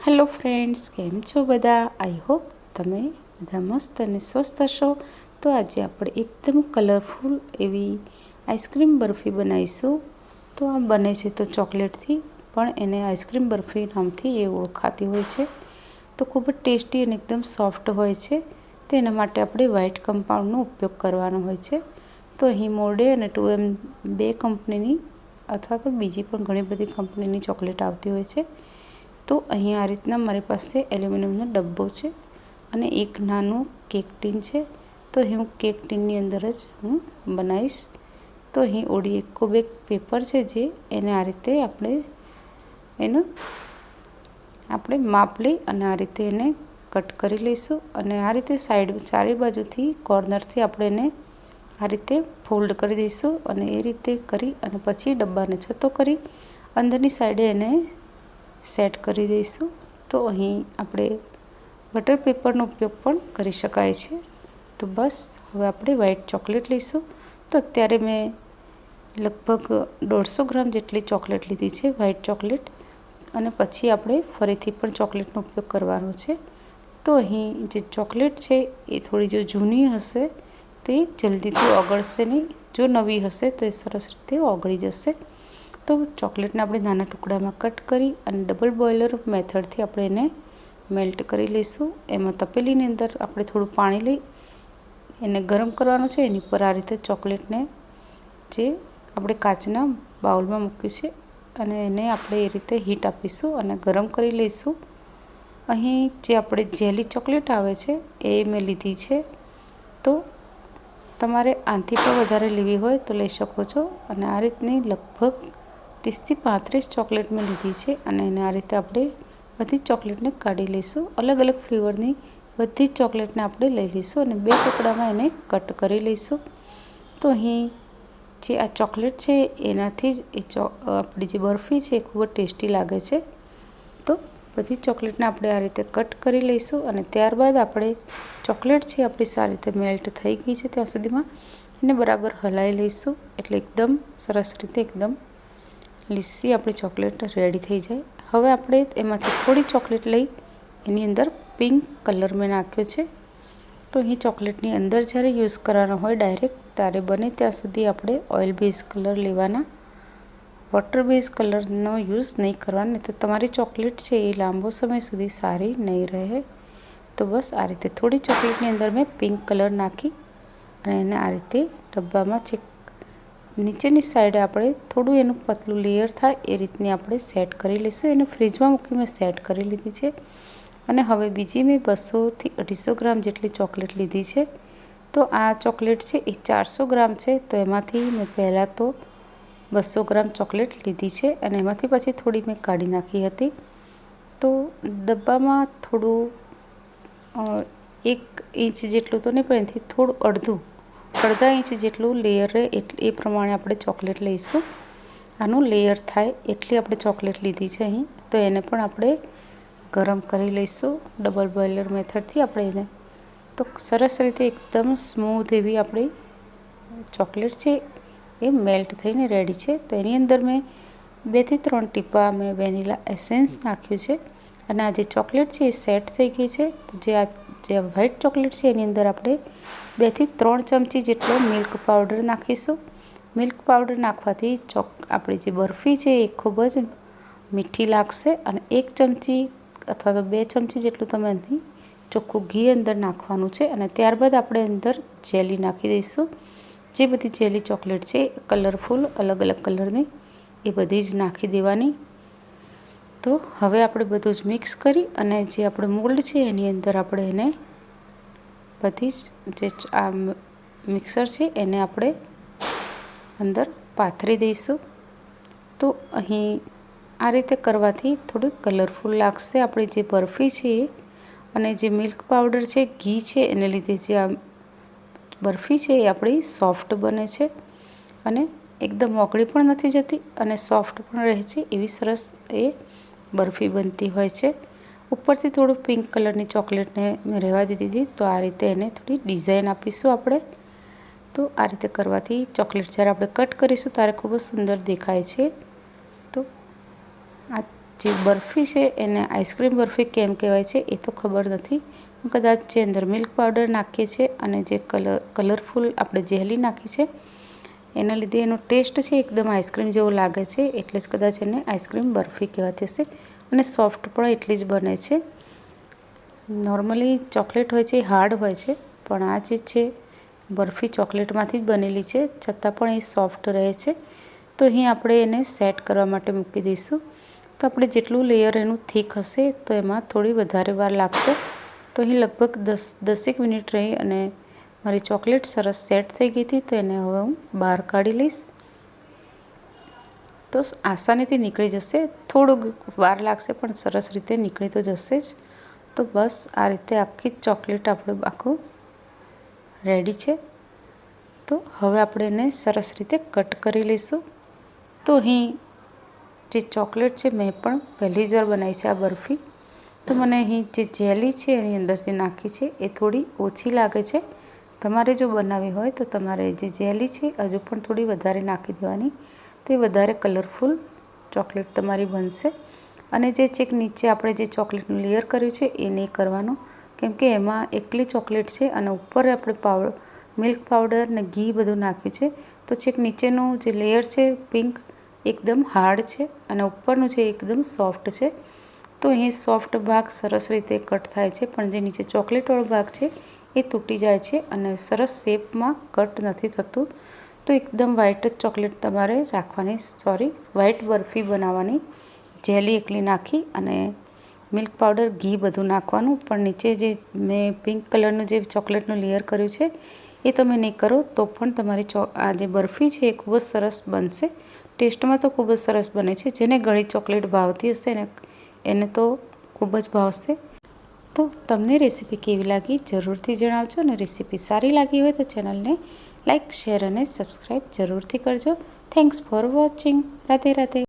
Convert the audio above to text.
Hello friends, કેમ છો બધા? આઈ હોપ તમે બધા મસ્ત અને સ્વસ્થ હશો. તો આજે આપણે એકદમ કલરફુલ એવી આઈસ્ક્રીમ બરફી બનાવીશું. તો આ બને છે તો ચોકલેટથી, પણ એને આઈસ્ક્રીમ બરફી નામથી એ ઓળખાતી હોય છે. તો ખૂબ જ ટેસ્ટી અને એકદમ સોફ્ટ હોય છે. તો એના માટે આપણે વ્હાઇટ કમ્પાઉન્ડનો ઉપયોગ કરવાનો હોય છે. તો અહીં મોરડે અને 2M બે કંપનીની અથવા તો બીજી પણ ઘણી બધી કંપનીની ચોકલેટ આવતી હોય છે. તો અહીં આ રીતના મારી પાસે એલ્યુમિનિયમનો ડબ્બો છે અને એક નાનું કેક ટીન છે. તો અહીં હું કેક ટીનની અંદર જ હું બનાવીશ. તો અહીં ઓડી એકો બેક પેપર છે, જે એને આ રીતે આપણે માપ લઈ અને આ રીતે એને કટ કરી લઈશું. અને આ રીતે સાઈડ ચારે બાજુથી કોર્નરથી આપણે એને આ રીતે ફોલ્ડ કરી દઈશું. અને એ રીતે કરી અને પછી ડબ્બાને છતો કરી અંદરની સાઈડે એને સેટ કરી દઈશું. તો અહીં આપણે બટર પેપરનો ઉપયોગ પણ કરી શકાય છે. તો બસ હવે આપણે વ્હાઇટ ચોકલેટ લઈશું. તો અત્યારે મેં લગભગ 150 ગ્રામ જેટલી ચોકલેટ લીધી છે, વ્હાઇટ ચોકલેટ. અને પછી આપણે ફરીથી પણ ચોકલેટનો ઉપયોગ કરવાનો છે. તો અહીં જે ચોકલેટ છે એ થોડી જો જૂની હશે તો એ જલ્દીથી ઓગળશે નહીં. જો નવી હશે તો એ સરસ રીતે ઓગળી જશે. તો ચોકલેટને આપણે નાના ટુકડામાં કટ કરી અને ડબલ બોઇલર મેથડથી આપણે એને મેલ્ટ કરી લઈશું. એમાં તપેલીની અંદર આપણે થોડું પાણી લઈ એને ગરમ કરવાનું છે. એની પર આ રીતે ચોકલેટને જે આપણે કાચના બાઉલમાં મૂક્યું છે અને એને આપણે એ રીતે હીટ આપીશું અને ગરમ કરી લઈશું. અહીં જે આપણે જેલી ચોકલેટ આવે છે એ મેં લીધી છે. તો તમારે આનાથી પણ વધારે લેવી હોય તો લઈ શકો છો. અને આ રીતની લગભગ 30 થી 35 ચોકલેટ મેં લીધી છે. અને એને આ રીતે આપણે બધી ચોકલેટને કાઢી લઈશું. અલગ અલગ ફ્લેવરની બધી જ ચોકલેટને આપણે લઈ લઈશું અને બે ટુકડામાં એને કટ કરી લઈશું. તો અહીં જે આ ચોકલેટ છે એનાથી જ આપણી જે બરફી છે એ ખૂબ જ ટેસ્ટી લાગે છે. તો બધી ચોકલેટને આપણે આ રીતે કટ કરી લઈશું. અને ત્યારબાદ આપણે ચોકલેટ છે આપણી સારી રીતે મેલ્ટ થઈ ગઈ છે ત્યાં સુધીમાં એને બરાબર હલાવી લઈશું. એટલે એકદમ સરસ રીતે એકદમ લીસી આપણી ચોકલેટ રેડી થઈ જાય. હવે આપણે એમાંથી થોડી ચોકલેટ લઈ એની અંદર પિંક કલર મેં નાખ્યો છે. તો અહીં ચોકલેટની અંદર જ્યારે યુઝ કરવાનો હોય ડાયરેક્ટ, ત્યારે બને ત્યાં સુધી આપણે ઓઇલ બેઝ કલર લેવાના, વોટર બેઝ કલરનો યુઝ નહીં કરવાનો. નહીં તો તમારી ચોકલેટ છે એ લાંબો સમય સુધી સારી નહીં રહે. તો બસ આ રીતે થોડી ચોકલેટની અંદર મેં પિંક કલર નાખી અને એને આ રીતે ડબ્બામાં નીચેની સાઈડે આપણે થોડું એનું પતલું લેયર થાય એ રીતની આપણે સેટ કરી લઈશું. એને ફ્રીજમાં મૂકી મેં સેટ કરી લીધી છે. અને હવે બીજી મેં 200 થી 250 ગ્રામ જેટલી ચોકલેટ લીધી છે. તો આ ચોકલેટ છે એ 400 ગ્રામ છે. તો એમાંથી મેં પહેલાં તો 200 ગ્રામ ચોકલેટ લીધી છે અને એમાંથી પછી થોડી મેં કાઢી નાખી હતી. તો ડબ્બામાં થોડું 1 ઇંચ જેટલું તો નહીં, પણ એનાથી થોડું અડધા ઇંચ જેટલું લેયર રહે એ પ્રમાણે આપણે ચોકલેટ લઈશું. આનું લેયર થાય એટલી આપણે ચોકલેટ લીધી છે અહીં. તો એને પણ આપણે ગરમ કરી લઈશું ડબલ બોઇલર મેથડથી આપણે એને. તો સરસ રીતે એકદમ સ્મૂથ એવી આપણી ચોકલેટ છે એ મેલ્ટ થઈને રેડી છે. તો એની અંદર મેં 2 થી 3 ટીપા મેં વેનીલા એસેન્સ નાખ્યું છે. અને આ જે ચોકલેટ છે એ સેટ થઈ ગઈ છે. જે વ્હાઇટ ચોકલેટ છે એની અંદર આપણે 2 થી 3 ચમચી જેટલો મિલ્ક પાવડર નાખીશું. મિલ્ક પાવડર નાખવાથી આપણી જે બરફી છે એ ખૂબ જ મીઠી લાગશે. અને 1 ચમચી અથવા તો 2 ચમચી જેટલું તમે અહીં ચોખ્ખું ઘી અંદર નાખવાનું છે. અને ત્યારબાદ આપણે અંદર જેલી નાખી દઈશું. જે બધી જેલી ચોકલેટ છે કલરફુલ અલગ અલગ કલરની એ બધી જ નાખી દેવાની. તો હવે આપણે બધું જ મિક્સ કરી અને જે આપણે મોલ્ડ છે એની અંદર આપણે એને બધી જ જે આ મિક્સર છે એને આપણે અંદર પાથરી દઈશું. તો અહીં આ રીતે કરવાથી થોડી કલરફુલ લાગશે આપણી જે બરફી છે એ. અને જે મિલ્ક પાવડર છે, ઘી છે, એને લીધે જે આ બરફી છે એ આપણી સોફ્ટ બને છે અને એકદમ ઓગળી પણ નથી જતી અને સોફ્ટ પણ રહે છે. એવી સરસ એ બરફી બનતી હોય છે. ઉપરથી થોડું પિંક કલરની ચોકલેટને મેં રહેવા દીધી હતી. તો આ રીતે એને થોડી ડિઝાઇન આપીશું આપણે. તો આ રીતે કરવાથી ચોકલેટ જ્યારે આપણે કટ કરીશું ત્યારે ખૂબ જ સુંદર દેખાય છે. તો આ જે બરફી છે એને આઈસ્ક્રીમ બરફી કેમ કહેવાય છે એ તો ખબર નથી. કદાચ જે અંદર મિલ્ક પાવડર નાખીએ છીએ અને જે કલરફુલ આપણે જેલી નાખી છે એના લીધે એનો ટેસ્ટ છે એકદમ આઈસ્ક્રીમ જેવો લાગે છે, એટલે જ કદાચ એને આઈસ્ક્રીમ બરફી કહેવાતી હશે. અને સોફ્ટ પણ એટલી જ બને છે. નોર્મલી ચોકલેટ હોય છે એ હાર્ડ હોય છે, પણ આ જે છે બરફી ચોકલેટમાંથી જ બનેલી છે, છતાં પણ એ સોફ્ટ રહે છે. તો અહીં આપણે એને સેટ કરવા માટે મૂકી દઈશું. તો આપણે જેટલું લેયર એનું થીક હશે તો એમાં થોડી વધારે વાર લાગશે. તો અહીં લગભગ 10 મિનિટ રહી અને મારી ચોકલેટ સરસ સેટ થઈ ગઈ હતી. તો એને હવે હું બહાર કાઢી લઈશ. તો આસાનીથી નીકળી જશે. થોડુંક વાર લાગશે પણ સરસ રીતે નીકળી તો જશે જ. તો બસ આ રીતે આખી ચોકલેટ આપણું આખું રેડી છે. તો હવે આપણે એને સરસ રીતે કટ કરી લઈશું. તો અહીં જે ચોકલેટ છે મેં પણ પહેલી જ વાર બનાવી છે આ બરફી. તો મને અહીં જે જેલી છે એની અંદરથી નાખી છે એ થોડી ઓછી લાગે છે. તમારે જો બનાવવી હોય તો તમારે જે જેલી છે હજુ પણ થોડી વધારે નાખી દેવાની. તો એ વધારે કલરફુલ ચોકલેટ તમારી બનશે. અને જે ચેક નીચે આપણે જે ચોકલેટનું લેયર કર્યું છે એ નહીં કરવાનું, કેમકે એમાં એકલી ચોકલેટ છે અને ઉપર આપણે મિલ્ક પાવડર ને ઘી બધું નાખ્યું છે. તો ચેક નીચેનું જે લેયર છે પિંક એકદમ હાર્ડ છે અને ઉપરનું છે એકદમ સોફ્ટ છે. તો અહીં સોફ્ટ ભાગ સરસ રીતે કટ થાય છે, પણ જે નીચે ચોકલેટવાળો ભાગ છે એ તૂટી જાય છે અને સરસ શેપમાં કટ નથી થતું. તો એકદમ વ્હાઈટ જ ચોકલેટ તમારે રાખવાની, વ્હાઈટ બરફી બનાવવાની. જેલી એકલી નાખી અને મિલ્ક પાવડર ઘી બધું નાખવાનું. પણ નીચે જે મેં પિંક કલરનું જે ચોકલેટનું લેયર કર્યું છે એ તમે નહીં કરો તો પણ તમારી આ જે બરફી છે એ ખૂબ જ સરસ બનશે. ટેસ્ટમાં તો ખૂબ જ સરસ બને છે. જેને ગળી ચોકલેટ ભાવતી હશે ને એને તો ખૂબ જ ભાવશે. તો તમને રેસીપી કેવી લાગી જરૂરથી જણાવજો. અને રેસીપી સારી લાગી હોય તો ચેનલને લાઇક, શેર અને સબસ્ક્રાઈબ જરૂરથી કરજો. Thanks for watching. Radhe Radhe.